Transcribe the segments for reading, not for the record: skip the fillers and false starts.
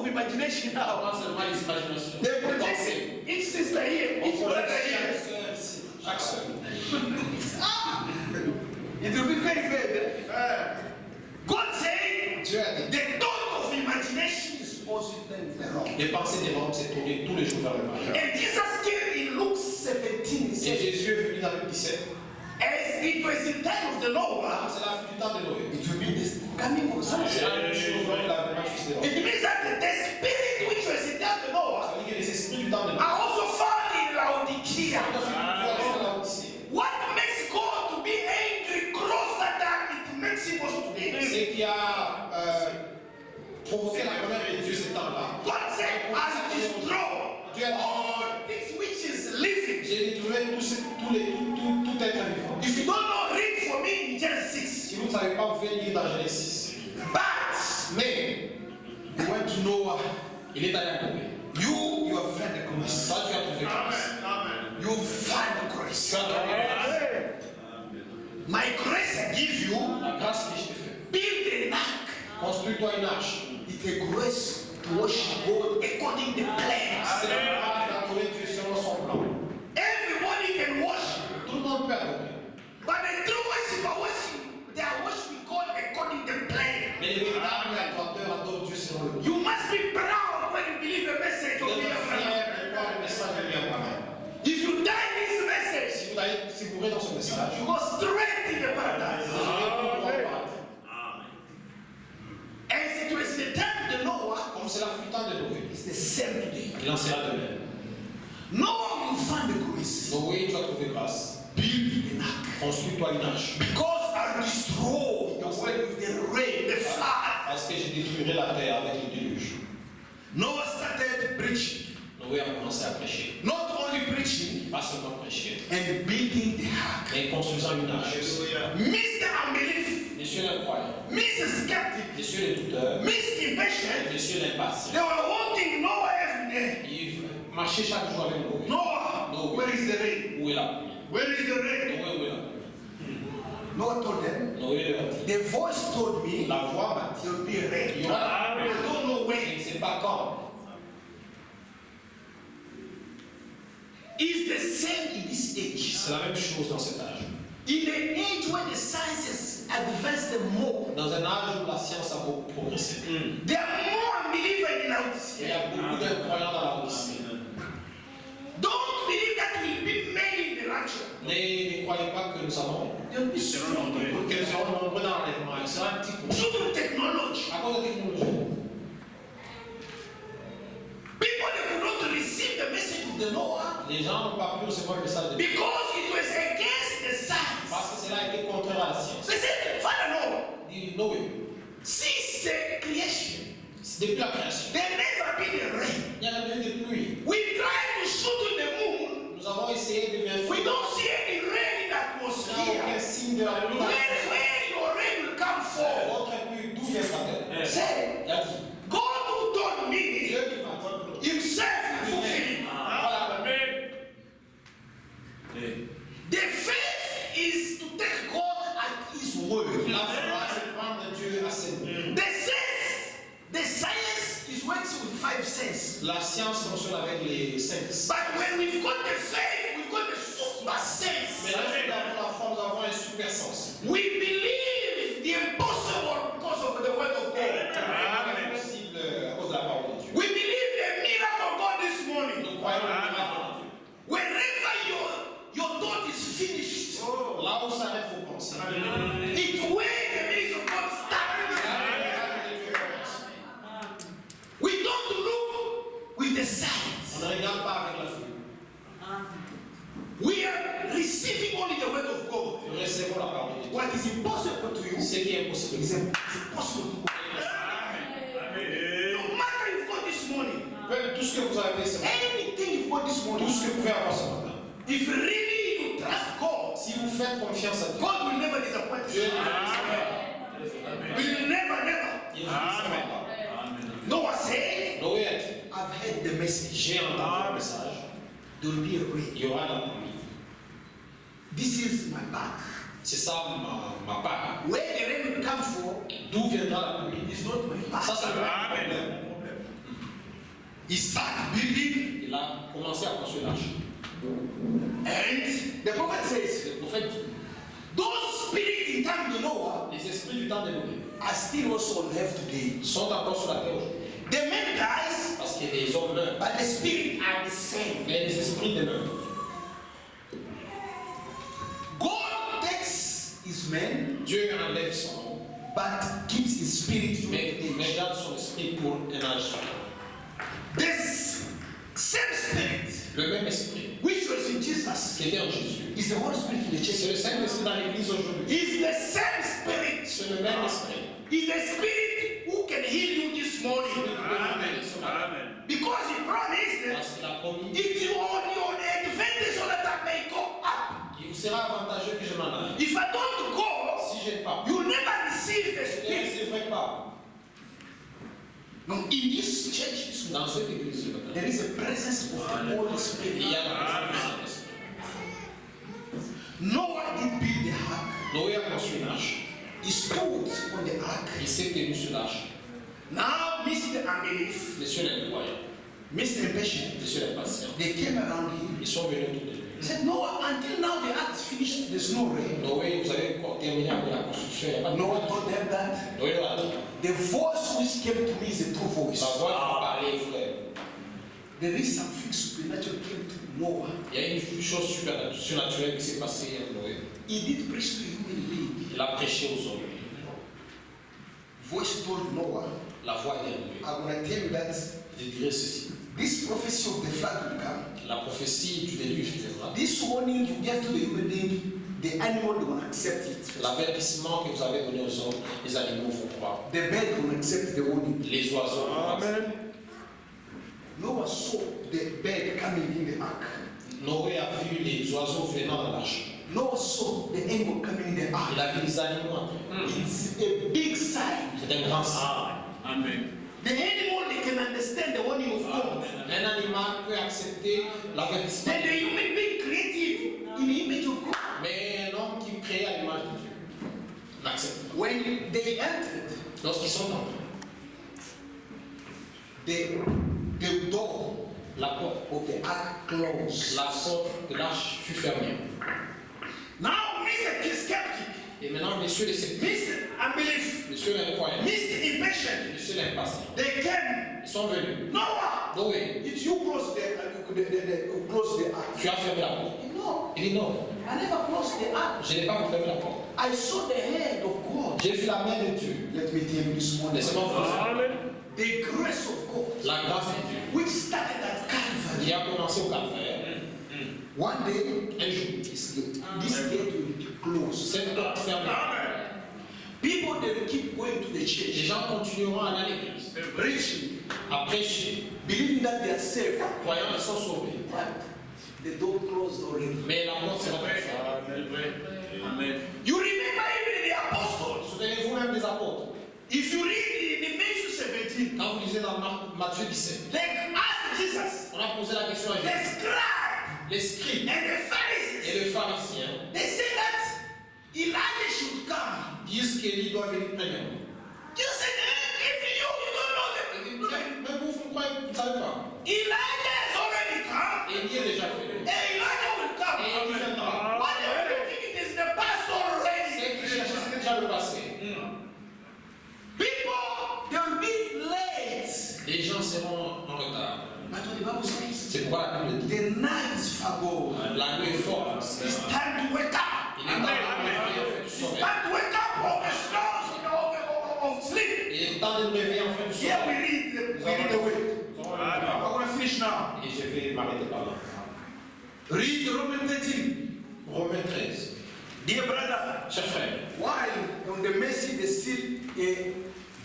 imagination now. Non seulement les imaginations. They protect each sister here, each brother here. Chaque soeur. It will be very good. God said, Dieu a dit, the thought of imagination is positive the wrong. les pensées des hommes s'est tourné tous les jours vers le mal. And Jesus came in Luke 17. He Et said, Jésus est venu dans Luc 17. as it was the time of the Noah, C'est la fin du temps de Noé. it will be the coming of C'est something. la même chose lors de l'avènement du Fils de l'homme. It means that the spirit which was in the time of Ça Noah veut dire que les esprits du temps de Noé. are also found in Laodicea. What makes God to be angry, cross that time, it makes him also to be angry. C'est qui a provoqué la colère de Dieu ce temps-là. God said, I destroy Dieu a dit, all things which is living. j'ai détruit tout être vivant. If you don't know, read for me in Genesis 6. Si vous ne savez pas, vous pouvez lire dans Genèse 6. But Mais he went to Noah. il est allé à Noé. You have found the grace. Toi, tu as trouvé grâce. You found the grace. Tu as trouvé grâce. My grace I give you, La grâce que je t'ai faite. build a ark. Construis-toi une arche. It's a grace to worship God according to the plans. C'est la grâce d'adorer Dieu selon son plan. Everybody can worship, Tout le monde peut adorer. but the true worshiper they are worshiping God according to the plan. Mais les véritables adorateurs adorent Dieu selon le plan. You must be proud when you believe a message of Vous êtes Abraham. fiers de voir le message de Abraham. If you die in this message, Si vous mourrez dans ce message, you go straight in the paradise. vous aurez tout droit au paradis. As it was the time of Noah, Comme c'est la fin du temps de Noé, it's the same today. il en sera de même. Noah will find the grace. Noé, tu as trouvé grâce. Build an ark. Construis-toi une arche. Because I destroy the world with the rain, the flood. Parce que je détruirai la terre avec le déluge. Noah started preaching. Noé a commencé à prêcher. Not only preaching Pas seulement prêcher, and building the ark. mais construisant une arche. Mr. Unbelief, Messieurs les croyants, Mr. Skeptic, messieurs les douteurs, Mr. Impatient, messieurs les they impatients, were wanting Noah every day. ils marchaient chaque jour avec Noé. Noah, where is the rain? Où est la pluie? Where is the rain? Noé, où est la pluie? Noah told them, Noé leur a dit. the voice told me La voix m'a dit. there will be rain. Il y aura la pluie. I don't know Je when. ne sais pas quand. It's the same in this age. C'est la même chose dans cet âge. In the age when the sciences advance the more, Dans un âge où la science a beaucoup progressé, there are more unbelievers in il y Laodicea. a beaucoup d'incroyants dans la Odyssée. Don't believe that will be made in the rapture. Ne croyez pas que nous avons. There will be strong people. Que nous serons nombreux dans l'enlèvement. Il sera un petit groupe. Due to technology, À cause de la technologie. people they could not receive the message of the Noah Les gens n'ont pas pu recevoir le message de Dieu. because it was against the science. Parce que cela a été contraire à la science. They said, Father Noah, Dit Noé, since the creation, depuis la création, there never been a rain. il y a eu des pluies. We tried to shoot to the moon. Nous avons essayé de vérifier. We don't see any rain in the Il n'y a aucun atmosphere. signe de la pluie. Where your rain will come from? Votre pluie, d'où vient-elle? Say, Il a dit, God who told me Dieu qui m'a dit. himself will fulfill it. Voilà. The faith is to take God at his word. La foi, c'est prendre Dieu à ses mots. The science is working with 5 senses. La science fonctionne avec les 5 sens. But when we've got the faith, we've got the super Mais sense. là, nous avons la foi, nous avons un super sens. We believe the impossible because of the word of God. C'est possible à cause de la parole de Dieu. We believe the miracle of God this morning. Nous croyons au miracle de Dieu. Wherever your thought is finished, Là où s'arrête vos pensées. it's where the ministry of God starts. We don't look with the sight. On ne regarde pas avec la foi. We are receiving only the word of God. Nous recevons la parole de Dieu. What is impossible to you Ce qui est impossible. is impossible to God. No matter you've got this morning, Tout ce que vous avez ce matin, anything you've got this tout morning, ce que vous pouvez avoir ce matin, if really you trust God, si vous faites confiance à Dieu, God will never disappoint Dieu you. ne vous déçoit Will never. Il ne vous déçoit pas. Noah said, Noé a dit, I've heard the message. j'ai entendu le message, There will be a rain. il y aura la pluie. This is my back. C'est ça ma part. Where the rain will come from D'où viendra la pluie? is not my back. Ça, c'est le problème. He started building. Il a commencé à construire l'arche. And the prophet says, Le prophète dit, those spirits in time of Noah les esprits du temps de Noé are still also on earth today. sont encore sur la terre aujourd'hui. The men guys, Parce que les hommes meurent, but the spirits are the same. mais les esprits demeurent. God takes his men, Dieu enlève son nom, but keeps his spirit to mais garde son esprit pour un âge. This same spirit Le même esprit which was in Jesus qui était en Jésus. is the Holy Spirit in the C'est church. le Saint-Esprit dans l'église aujourd'hui. Is the same spirit. C'est le même esprit. Is the spirit who can heal you this morning. Amen. Because he promised Parce qu'il a promis, it will only on the advantage so that I may go up. il vous sera avantageux que je m'en aille. If I don't go, Si je ne pars pas, you never receive the je ne spirit. recevrai pas. No, in this church this Dans morning, cette église, there is a presence of the Holy il Spirit. y a la présence du Saint-Esprit. Noah did build the ark. Noé a construit une arche. He stood on the ark. Il s'est tenu sur l'arche. Now, Mr. Unbelief, Messieurs les croyants, Mr. Impatient, messieurs les patients, they came around him. ils sont venus autour de lui. He said, Noah, until now the ark is finished, there's no rain. Noé, vous avez terminé avec la construction, il n'y a pas de Noah told them that Noé leur a dit, the voice which came to me is a true voice. sa voix qui parlait est vraie. There is something supernatural came to Noah. Il y a une chose surnaturelle qui s'est passée à Noé. He did preach to human being. Il a prêché aux hommes. Voice told Noah, La voix est Noé. I'm going to tell you that Il dirait ceci. this prophecy of the flood will come. La prophétie du déluge viendra. This warning you gave to the human being, the animal they will accept it. first. L'avertissement que vous avez donné aux hommes, les animaux vont croire. The bird will accept the warning. Les oiseaux vont croire. Noah saw the bird coming in the ark. Noé a vu les oiseaux venant dans l'arche. Noah saw the animal coming in the ark. Il a vu les animaux entrer. It's a big sign. C'est un grand signe. Amen. The animal they can understand the warning of God. Un animal peut accepter l'avertissement. Then the human being created in the image of God. Mais un homme qui crée à l'image de Dieu n'accepte pas. When they entered, Lorsqu'ils sont entrés, the door la porte of the ark closed. de l'arche fut fermée. Now, Mr. Skeptic, Et maintenant, messieurs les sceptiques, Mr. Unbelief, messieurs les incroyants, Mr. Impatient, messieurs les impatients, they came. ils sont venus. Noah, Noé, it's you close the ark. tu as fermé la porte. No, Il dit non, I never closed the ark. je n'ai pas fermé la porte. I saw the hand of God. J'ai vu la main de Dieu. Let me tell you this morning. Laissez-moi vous dire, Amen. The grace of God, la grâce de Dieu which started at Calvary. qui a commencé au Calvaire, One day, un jour, this gate will be closed. cette porte fermée. People they will keep going to the Les church, gens continueront à aller à l'église, preaching, à prêcher, believing that they are saved. croyant qu'ils sont sauvés. But the door closed already. Mais la porte sera fermée. Amen. You remember even the apostles. Souvenez-vous même des apôtres. If you read in Matthew 17, Quand vous lisez dans Matthieu 17, they asked Jesus, on a posé la question à the Jésus. scribe Les scribes and the Pharisees, et le pharisien they say that Elijah should come. disent qu'Élie doit venir premièrement. You said, if you don't know Et them, même vous croyez, vous ne savez pas. Elijah has already come. Élie est déjà venu. And Elijah will come. Et Élie viendra. What they only think it is the past already. C'est qu'ils cherchent, c'était déjà le passé. People, they will be late. Les gens seront en retard. But what the Bible says, C'est pourquoi la Bible dit the night is far gone. la nuit est forte. It's time to wake up. Il est temps de réveiller en fait du It's sommeil. time to wake up of the snores, of sleep. Il est temps de nous réveiller en fait du Here we sommeil. read the way. I'm going to finish now. Et je vais m'arrêter par là. Read Romans 13. Romains 13. Dear brother, Chers frères, while on the mercy they see a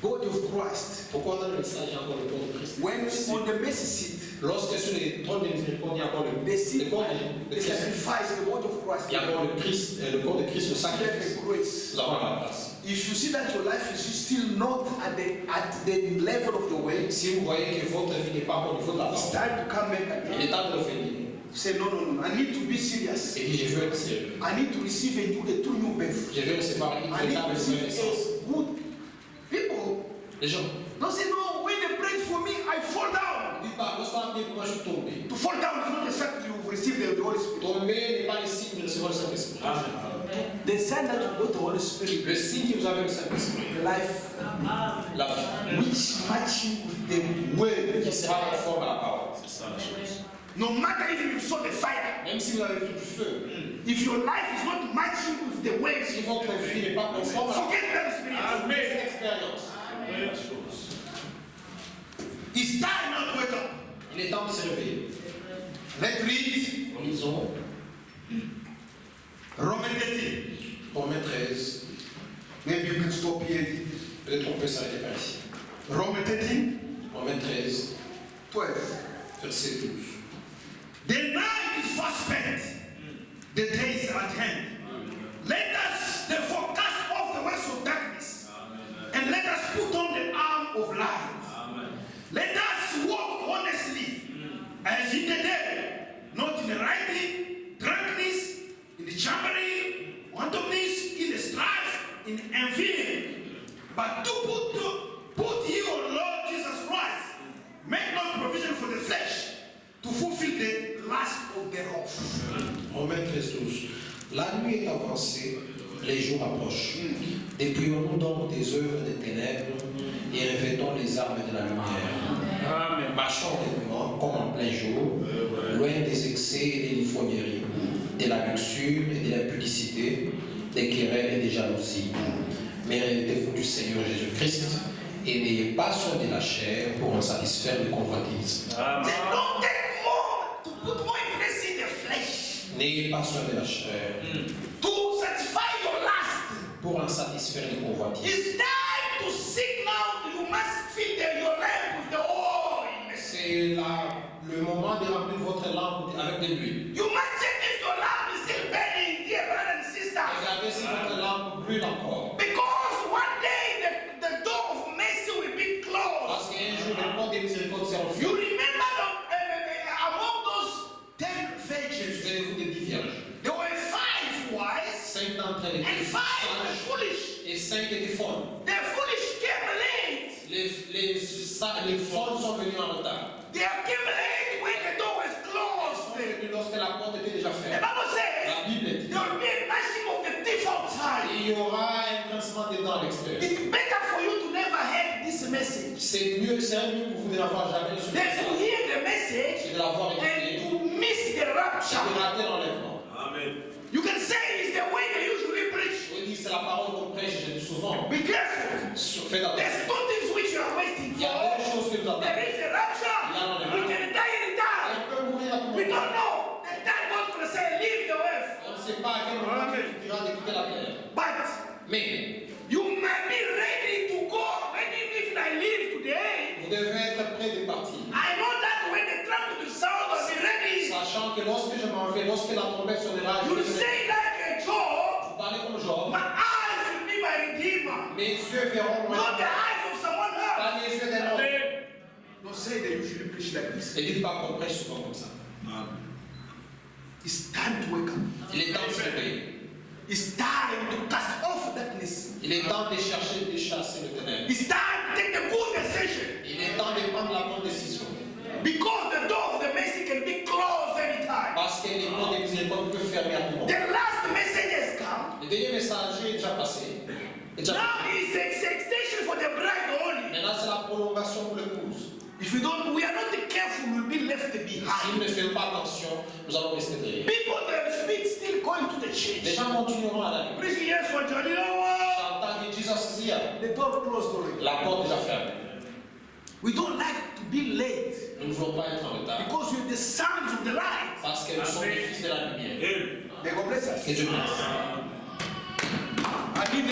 body of Christ, pourquoi on a le message et encore le corps de Christ? when on the mercy seat, Lorsque sur les trônes de miséricorde, il y a encore they see le corps de the Christ. sacrifice, the body of Christ. Il y a encore le Christ, le corps de Christ, le sacrifice. Have a grace. Nous avons la place. If you see that your life is still not at the level of the way, Si vous voyez que votre vie n'est pas encore au niveau de la it's porte, time to come back il again. est temps de revenir. Say no, no, no. I need to be serious. Et puis je veux être sérieux. I need to receive a true new birth. Je veux recevoir une I need to véritable receive nouvelle naissance. a good people. Les gens, Don't say no. When they prayed for me, I fall down. dis pas, lorsqu'on a prié pour moi, je suis tombé. To fall down is not a sign that you've received the Holy Spirit. Tomber n'est pas le signe de recevoir le Saint-Esprit. The sign that you got the Holy Spirit, Le signe que vous avez le Saint-Esprit, life, la vie, which matching with the word. qui sera conforme à la parole. C'est ça la chose. No matter if you saw the fire, Même si vous avez vu du feu, if your life is not matching with the word, si votre vie n'est pas conforme à forget the Holy Spirit. cette expérience, Première chose. It's time now to wake up. il est temps de se réveiller. Let's read Nous lisons Romains 13. Romains 13. Maybe you can stop here. Peut-être on peut s'arrêter par ici. Romains 13, Romains 13, 12. verset 12. The night is fast spent. The day is at hand. Let us therefore cast off the works of darkness, and let us put on the arm of light. Let us walk honestly, as in the day, not in the rioting, drunkenness, in the chambering, wantonness, in the strife, in envying, but to put ye on Lord Jesus Christ. Make no provision for the flesh to fulfill the lust of thereof. Romains 13, 12. La nuit est avancée, les jours approchent. Dépouillons-nous donc des œuvres des ténèbres et revêtons les armes de la lumière. Amen. Marchons honnêtement comme en plein jour, loin des excès et des ivrogneries, de la luxure et de l'impudicité, des querelles et des jalousies. Mais revêtez-vous du Seigneur Jésus-Christ et n'ayez pas soin de la chair pour en satisfaire le convoitisme. Amen. They don't take more to put more interest in the flesh, N'ayez pas soin de la chair to satisfy your lust. pour en satisfaire le convoitisme. It's time to seek now. You must fill your lamp with the oil. C'est le moment de remplir votre lampe avec de l'huile. You must check if your lamp is still burning, dear brothers and sisters. Regardez si votre lampe brûle encore. Because one day the door of mercy will be closed. Parce qu'un jour, le pont des miséricordes sera You fermé. remember among those 10 virgins, Souvenez-vous des 10 vierges. there were 5 wise 5 d'entre elles and étaient 5 were sages foolish. et 5 étaient folles. The foolish came late. Les folles sont venues en retard. They came late when the door was Elles closed. sont venues lorsque la porte était déjà The fermée. Bible says La Bible dit there will be a gnashing of the teeth outside. il y aura un grincement des dents à l'extérieur. It's better for you to never hear this message C'est mieux pour vous de l'avoir jamais su than to ça. hear the message C'est de l'avoir and écouté to miss the et de rapture. rater l'enlèvement. Amen. You can say it's the way they usually preach. Je dis c'est la parole qu'on prêche, je dis souvent. Be careful. Faites attention. There's two things which you are waiting Il y a for. deux choses que nous attendons. There is a rapture. We can die anytime. Elle peut mourir à tout We don't moment. know. The time God's going to say, leave the earth. On ne sait pas à quel moment tu diras de quitter la terre. But Mais you may be ready to go. Even if I leave today, vous devez être prêt de partir. I know that when the trumpet will sound, I'll be ready. Sachant que lorsque je m'en vais, lorsque la trompette sonnera, je You vais say like a Job, vous parler comme Job. my eyes will be my redeemer. Mes yeux verront moi. Not the eyes of someone else. Pas les yeux d'un homme. Amen. Don't say they usually preach like this. Et dites pas qu'on prêche souvent comme ça. It's time to wake up. Il est temps de se réveiller. It's time to cast off darkness. Il est temps de chercher, de chasser le ténèbre. It's time to take the good decision. Il est temps de prendre la bonne décision. Because the door of the mercy can be closed anytime. Parce que les portes des miséricordes peuvent fermer à tout moment. The last message has come. Le dernier messager est déjà passé. Est déjà Now it's extension for the bride only. Maintenant, c'est la prolongation pour l'épouse. If we are not careful, we'll be left Si behind. nous ne faisons pas attention, nous allons rester derrière. People that speak still going to the Les church. gens continueront à aller. Preaching yes for John. You know what? J'entends que Jesus is here. The door closed already. La porte est déjà fermée. We don't like to be late Nous ne voulons pas être en retard. because we're the sons of the light. Parce que nous sommes les fils de la lumière. Amen. May God bless us. Que Dieu bénisse. I need